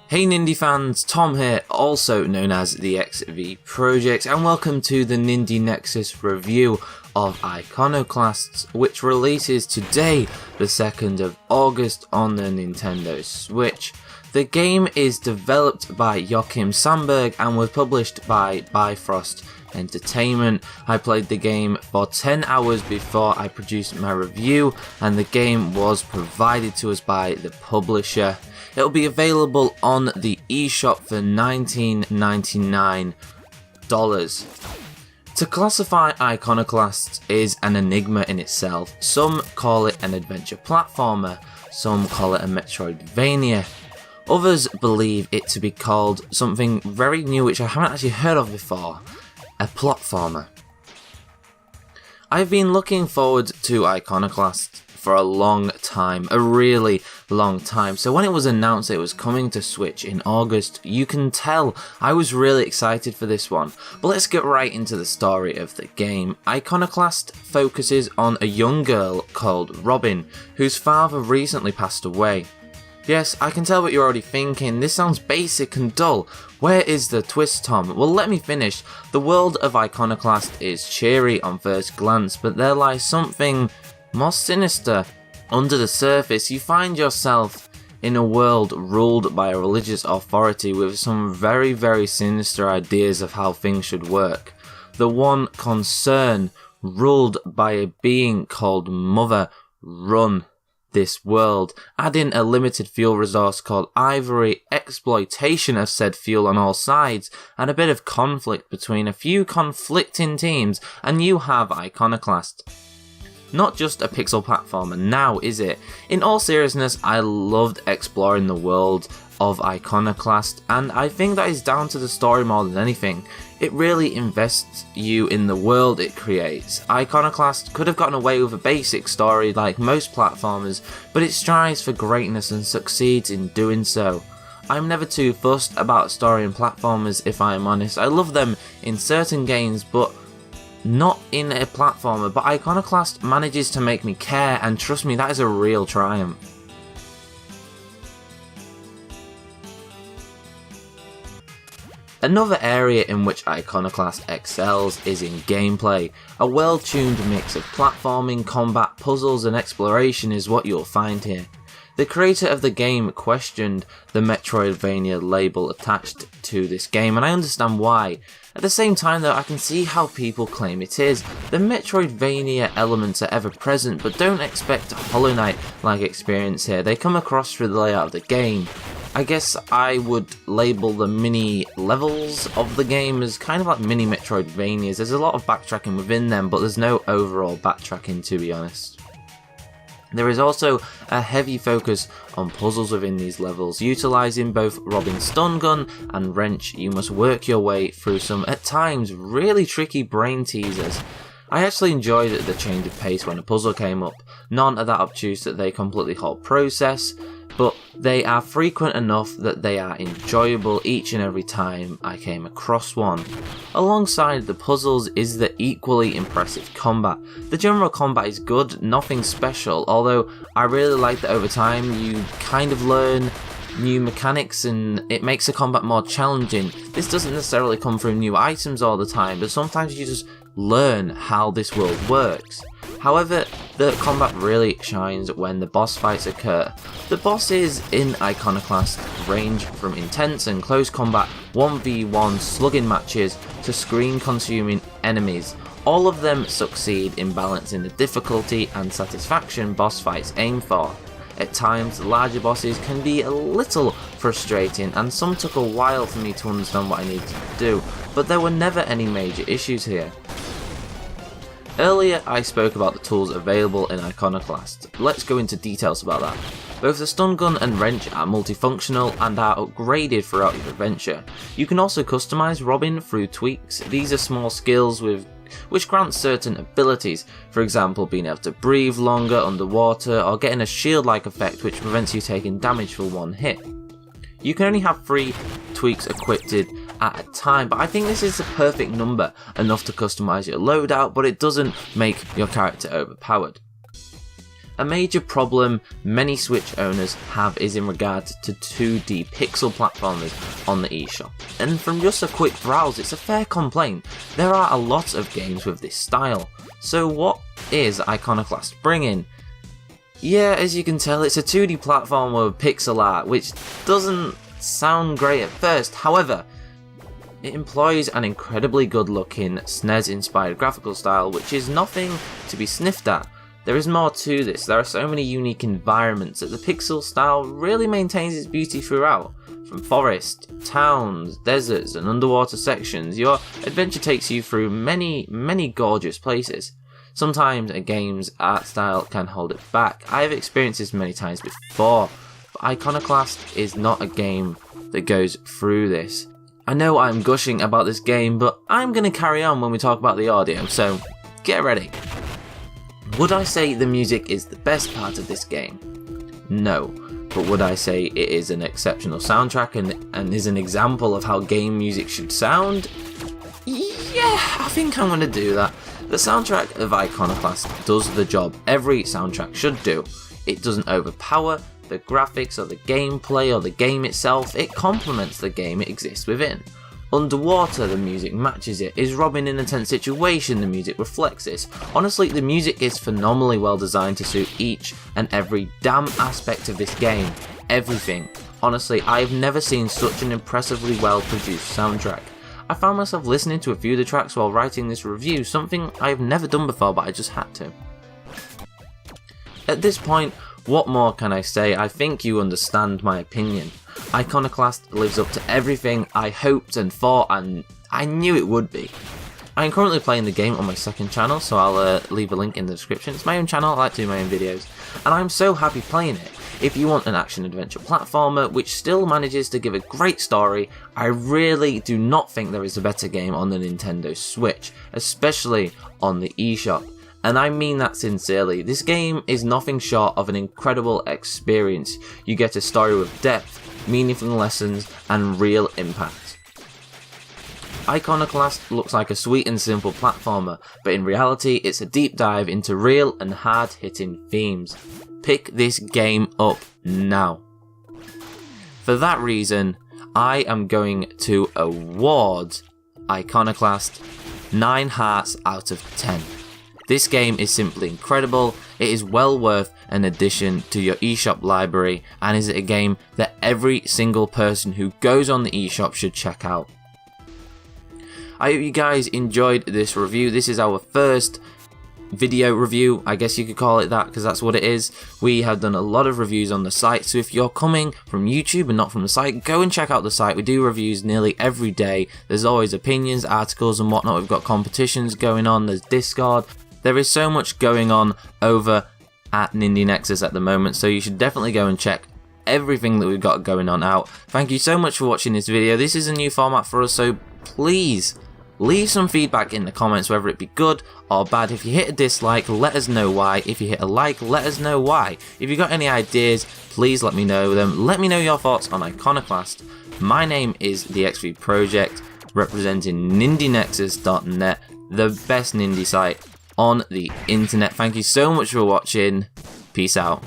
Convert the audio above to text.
Hey Nindie fans, Tom here, also known as the XV Project, and welcome to the Nindie Nexus review of Iconoclasts, which releases today, the 2nd of August on the Nintendo Switch. The game is developed by Joachim Sandberg and was published by Bifrost Entertainment. I played the game for 10 hours before I produced my review, and the game was provided to us by the publisher. It'll be available on the eShop for $19.99. To classify Iconoclasts is an enigma in itself. Some call it an adventure platformer, some call it a Metroidvania. Others believe it to be called something very new which I haven't actually heard of before, a platformer. I've been looking forward to Iconoclasts for a long time, a really long time. So when it was announced it was coming to Switch in August, you can tell I was really excited for this one. But let's get right into the story of the game. Iconoclast focuses on a young girl called Robin, whose father recently passed away. Yes, I can tell what you're already thinking, this sounds basic and dull. Where is the twist, Tom? Well, let me finish. The world of Iconoclast is cheery on first glance, but there lies something more sinister. Under the surface, you find yourself in a world ruled by a religious authority with some very sinister ideas of how things should work. The one concern, ruled by a being called Mother, run this world. Add in a limited fuel resource called Ivory, exploitation of said fuel on all sides, and a bit of conflict between a few conflicting teams, and you have Iconoclast. Not just a pixel platformer now, is it? In all seriousness, I loved exploring the world of Iconoclast, and I think that is down to the story more than anything. It really invests you in the world it creates. Iconoclast could have gotten away with a basic story like most platformers, but it strives for greatness and succeeds in doing so. I'm never too fussed about story in platformers, if I am honest. I love them in certain games, but not in a platformer. But Iconoclast manages to make me care, and trust me, that is a real triumph. Another area in which Iconoclast excels is in gameplay. A well-tuned mix of platforming, combat, puzzles and exploration is what you'll find here. The creator of the game questioned the Metroidvania label attached to this game, and I understand why. At the same time though, I can see how people claim it is. The Metroidvania elements are ever present, but don't expect a Hollow Knight-like experience here. They come across through the layout of the game. I guess I would label the mini levels of the game as kind of like mini Metroidvanias. There's a lot of backtracking within them, but there's no overall backtracking, to be honest. There is also a heavy focus on puzzles within these levels. Utilising both Robin's stun gun and wrench, you must work your way through some, at times, really tricky brain teasers. I actually enjoyed the change of pace when a puzzle came up. None are that obtuse that they completely halt process, but they are frequent enough that they are enjoyable each and every time I came across one. Alongside the puzzles is the equally impressive combat. The general combat is good, nothing special, although I really like that over time you kind of learn new mechanics and it makes the combat more challenging. This doesn't necessarily come from new items all the time, but sometimes you just learn how this world works. However, the combat really shines when the boss fights occur. The bosses in Iconoclast range from intense and close combat 1v1 slugging matches to screen-consuming enemies. All of them succeed in balancing the difficulty and satisfaction boss fights aim for. At times, larger bosses can be a little frustrating, and some took a while for me to understand what I needed to do, but there were never any major issues here. Earlier I spoke about the tools available in Iconoclast. Let's go into details about that. Both the stun gun and wrench are multifunctional and are upgraded throughout your adventure. You can also customize Robin through tweaks. These are small skills which grant certain abilities, for example being able to breathe longer underwater or getting a shield-like effect which prevents you taking damage for one hit. You can only have 3 tweaks equipped at a time, but I think this is the perfect number, enough to customize your loadout, but it doesn't make your character overpowered. A major problem many Switch owners have is in regard to 2D pixel platformers on the eShop, and from just a quick browse it's a fair complaint. There are a lot of games with this style. So what is Iconoclast bringing? Yeah, as you can tell, it's a 2D platformer with pixel art, which doesn't sound great at first. However, it employs an incredibly good looking SNES inspired graphical style, which is nothing to be sniffed at. There is more to this. There are so many unique environments that the pixel style really maintains its beauty throughout. From forest, towns, deserts and underwater sections, your adventure takes you through many gorgeous places. Sometimes a game's art style can hold it back. I have experienced this many times before, but Iconoclast is not a game that goes through this. I know I'm gushing about this game, but I'm going to carry on when we talk about the audio, so get ready. Would I say the music is the best part of this game? No, but would I say it is an exceptional soundtrack and is an example of how game music should sound? Yeah, I think I'm going to do that. The soundtrack of Iconoclast does the job every soundtrack should do. It doesn't overpower the graphics or the gameplay or the game itself, it complements the game it exists within. Underwater, the music matches it. Is Robin in a tense situation? The music reflects this. Honestly, the music is phenomenally well designed to suit each and every damn aspect of this game. Everything. Honestly, I have never seen such an impressively well produced soundtrack. I found myself listening to a few of the tracks while writing this review, something I have never done before but I just had to. At this point, what more can I say? I think you understand my opinion. Iconoclast lives up to everything I hoped and thought, and I knew it would be. I am currently playing the game on my second channel, so I'll leave a link in the description. It's my own channel, I like to do my own videos, and I'm so happy playing it. If you want an action-adventure platformer which still manages to give a great story, I really do not think there is a better game on the Nintendo Switch, especially on the eShop. And I mean that sincerely. This game is nothing short of an incredible experience. You get a story with depth, meaningful lessons, and real impact. Iconoclast looks like a sweet and simple platformer, but in reality it's a deep dive into real and hard-hitting themes. Pick this game up now. For that reason, I am going to award Iconoclast 9 hearts out of 10. This game is simply incredible, it is well worth an addition to your eShop library, and is a game that every single person who goes on the eShop should check out. I hope you guys enjoyed this review. This is our first video review, I guess you could call it that, because that's what it is. We have done a lot of reviews on the site, so if you're coming from YouTube and not from the site, go and check out the site. We do reviews nearly every day. There's always opinions, articles and whatnot. We've got competitions going on, there's Discord. There is so much going on over at Nindie Nexus at the moment, so you should definitely go and check everything that we've got going on out. Thank you so much for watching this video. This is a new format for us, so please leave some feedback in the comments, whether it be good or bad. If you hit a dislike, let us know why. If you hit a like, let us know why. If you've got any ideas, please let me know them. Let me know your thoughts on Iconoclast. My name is the XV Project, representing NindieNexus.net, the best Nindie site on the internet. Thank you so much for watching. Peace out.